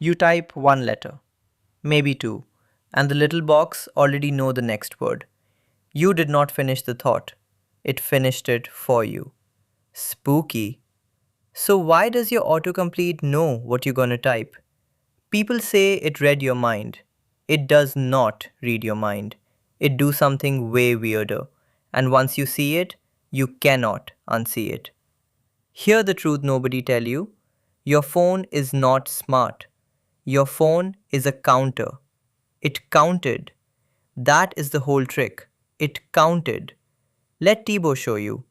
You type one letter, maybe two, and the little box already know the next word. You did not finish the thought. It finished it for you. Spooky. So why does your autocomplete know what you're gonna type? People say it read your mind. It does not read your mind. It do something way weirder. And once you see it, you cannot unsee it. Hear the truth nobody tell you. Your phone is not smart. Your phone is a counter. It counted. That is the whole trick. It counted. Let Tibo show you.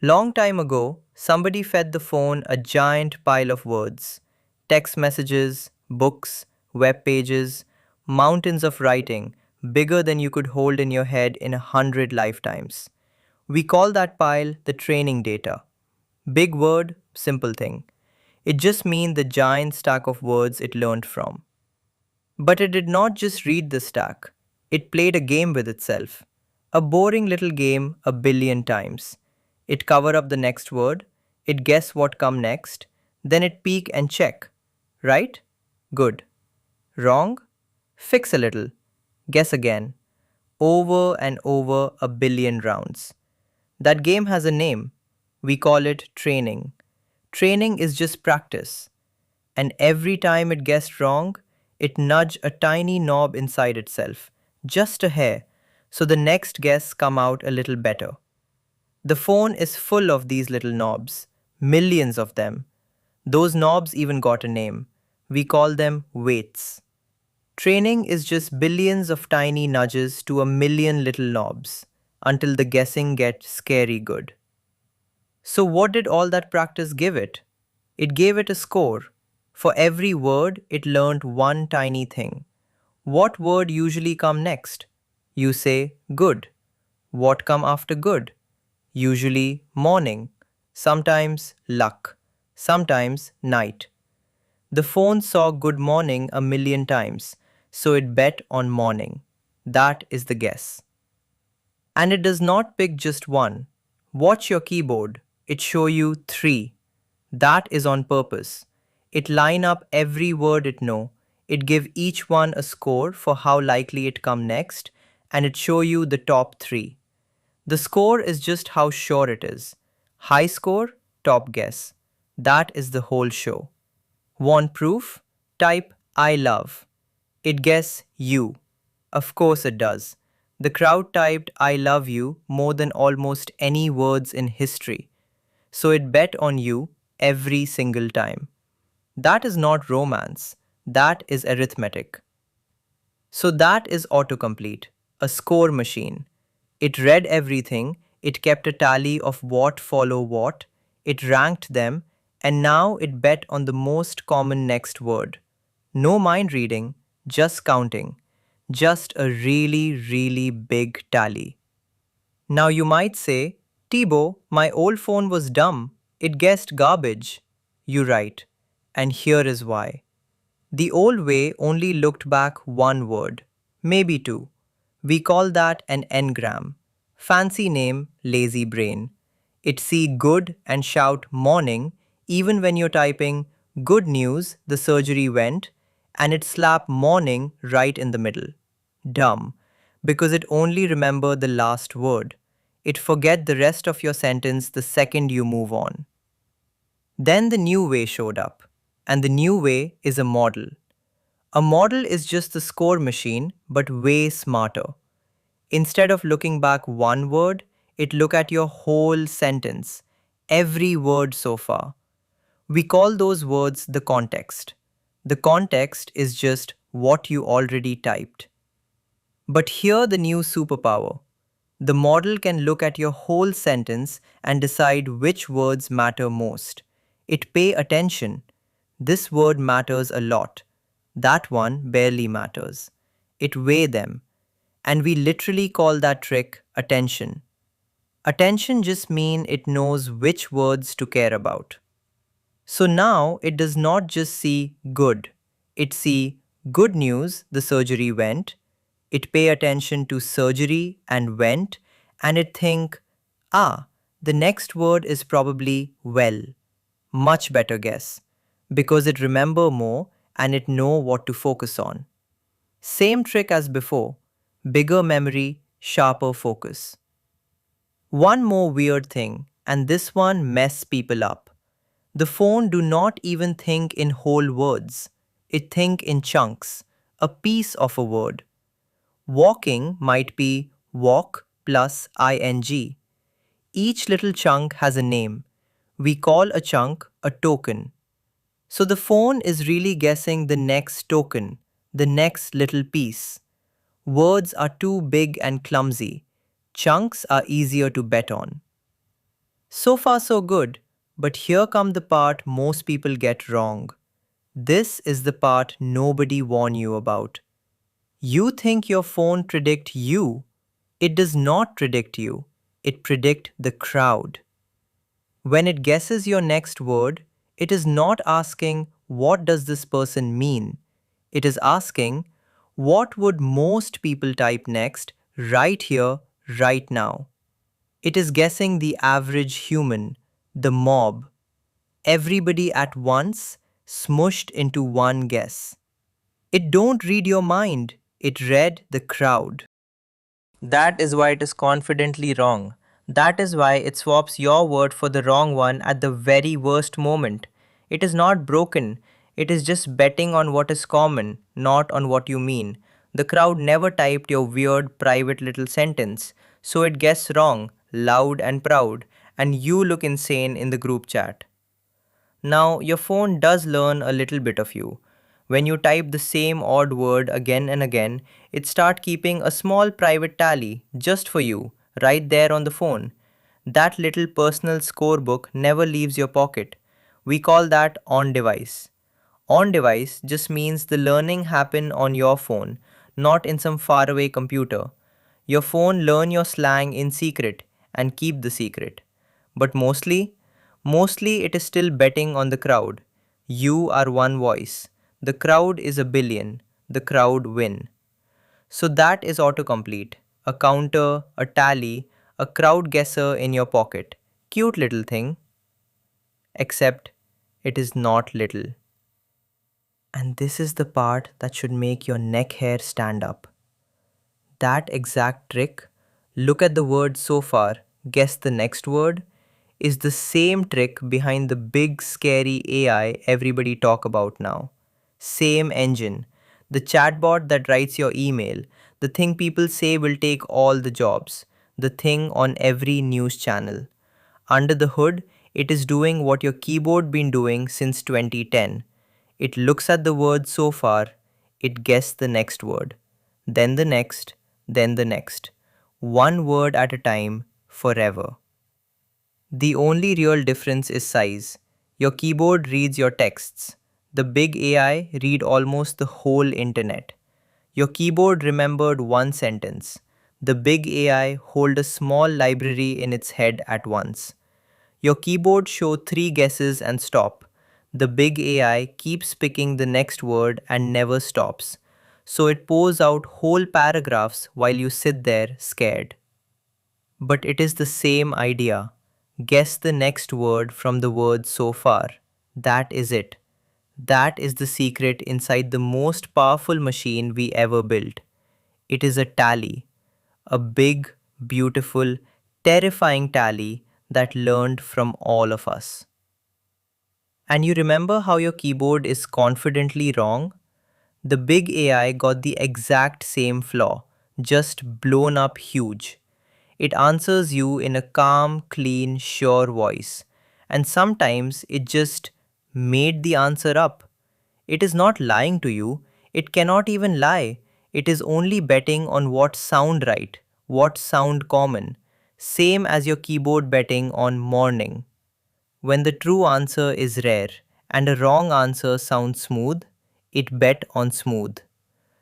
Long time ago, somebody fed the phone a giant pile of words, text messages, books, web pages, mountains of writing, bigger than you could hold in your head in 100 lifetimes. We call that pile the training data. Big word, simple thing. It just means the giant stack of words it learned from. But it did not just read the stack, it played a game with itself. A boring little game a billion times. It cover up the next word, it guess what come next, then it peek and check. Right? Good. Wrong? Fix a little. Guess again. Over and over a billion rounds. That game has a name. We call it training. Training is just practice. And every time it guessed wrong, it nudged a tiny knob inside itself, just a hair, so the next guess come out a little better. The phone is full of these little knobs, millions of them. Those knobs even got a name. We call them weights. Training is just billions of tiny nudges to a million little knobs until the guessing gets scary good. So, what did all that practice give it? It gave it a score. For every word, it learned one tiny thing. What word usually come next? You say good. What come after good? Usually morning, sometimes luck, sometimes night. The phone saw good morning a million times, so it bet on morning. That is the guess. And it does not pick just one. Watch your keyboard. It show you three. That is on purpose. It line up every word it know. It give each one a score for how likely it come next, and it show you the top three. The score is just how sure it is. High score, top guess. That is the whole show. Want proof? Type I love. It guess you. Of course it does. The crowd typed I love you more than almost any words in history. So it bet on you every single time. That is not romance. That is arithmetic. So that is autocomplete, a score machine. It read everything, it kept a tally of what follow what, it ranked them, and now it bet on the most common next word. No mind reading, just counting. Just a really, really big tally. Now you might say, Tibo, my old phone was dumb. It guessed garbage. You're right. And here is why. The old way only looked back one word, maybe two. We call that an engram. Fancy name, lazy brain. It see good and shout morning even when you're typing good news, the surgery went, and it slap morning right in the middle. Dumb, because it only remember the last word. It forget the rest of your sentence the second you move on. Then the new way showed up, and the new way is a model. A model is just the score machine, but way smarter. Instead of looking back one word, it look at your whole sentence, every word so far. We call those words the context. The context is just what you already typed. But here the new superpower. The model can look at your whole sentence and decide which words matter most. It pay attention. This word matters a lot. That one barely matters. It weigh them. And we literally call that trick attention. Attention just mean it knows which words to care about. So now it does not just see good. It see good news, the surgery went. It pay attention to surgery and went, and it think, ah, the next word is probably well. Much better guess. Because it remember more, and it know what to focus on. Same trick as before, bigger memory, sharper focus. One more weird thing, and this one mess people up. The phone do not even think in whole words. It think in chunks, a piece of a word. Walking might be walk plus ing. Each little chunk has a name. We call a chunk a token. So the phone is really guessing the next token, the next little piece. Words are too big and clumsy. Chunks are easier to bet on. So far, so good. But here come the part most people get wrong. This is the part nobody warned you about. You think your phone predict you. It does not predict you. It predict the crowd. When it guesses your next word, it is not asking what does this person mean. It is asking what would most people type next right here right now. It is guessing the average human, the mob, everybody at once, smushed into one guess. It don't read your mind, it read the crowd. That is why it is confidently wrong. That is why it swaps your word for the wrong one at the very worst moment. It is not broken, it is just betting on what is common, not on what you mean. The crowd never typed your weird private little sentence, so it guessed wrong, loud and proud, and you look insane in the group chat. Now, your phone does learn a little bit of you. When you type the same odd word again and again, it starts keeping a small private tally just for you, right there on the phone. That little personal scorebook never leaves your pocket. We call that on device. On device just means the learning happen on your phone, not in some faraway computer. Your phone learn your slang in secret and keep the secret. But mostly it is still betting on the crowd. You are one voice. The crowd is a billion. The crowd win. So that is autocomplete. A counter, a tally, a crowd guesser in your pocket. Cute little thing. Except it is not little. And this is the part that should make your neck hair stand up. That exact trick, look at the word so far, guess the next word, is the same trick behind the big scary AI everybody talk about now. Same engine. The chatbot that writes your email, the thing people say will take all the jobs, the thing on every news channel. Under the hood, it is doing what your keyboard been doing since 2010. It looks at the word so far, it guesses the next word, then the next, then the next. One word at a time, forever. The only real difference is size. Your keyboard reads your texts. The big AI read almost the whole internet. Your keyboard remembered one sentence. The big AI hold a small library in its head at once. Your keyboard show three guesses and stop. The big AI keeps picking the next word and never stops. So it pours out whole paragraphs while you sit there scared. But it is the same idea. Guess the next word from the word so far. That is it. That is the secret inside the most powerful machine we ever built. It is a tally. A big, beautiful, terrifying tally that learned from all of us. And you remember how your keyboard is confidently wrong? The big AI got the exact same flaw, just blown up huge. It answers you in a calm, clean, sure voice. And sometimes it just made the answer up. It is not lying to you. It cannot even lie. It is only betting on what sound right, what sound common. Same as your keyboard betting on morning. When the true answer is rare and a wrong answer sounds smooth, it bet on smooth.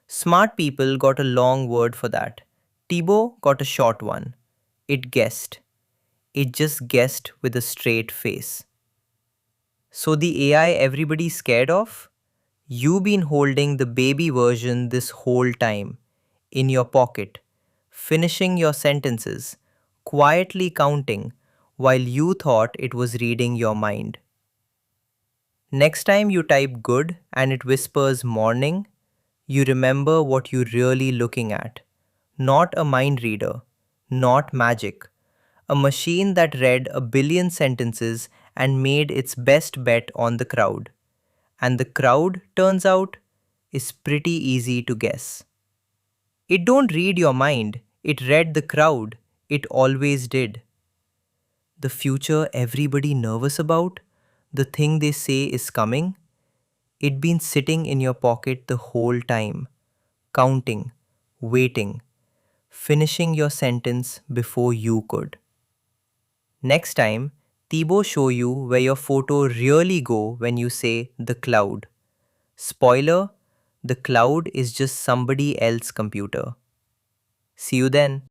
Smart people got a long word for that. Tibo got a short one. It guessed. It just guessed with a straight face. So the AI everybody's scared of? You been holding the baby version this whole time, in your pocket, finishing your sentences, quietly counting, while you thought it was reading your mind. Next time you type good and it whispers morning, you remember what you're really looking at. Not a mind reader, not magic. A machine that read a billion sentences and made its best bet on the crowd. And the crowd, turns out, is pretty easy to guess. It don't read your mind, it read the crowd. It always did. The future everybody nervous about, the thing they say is coming, it been sitting in your pocket the whole time, counting, waiting, finishing your sentence before you could. Next time, Tibo show you where your photo really go when you say the cloud. Spoiler, the cloud is just somebody else's computer. See you then.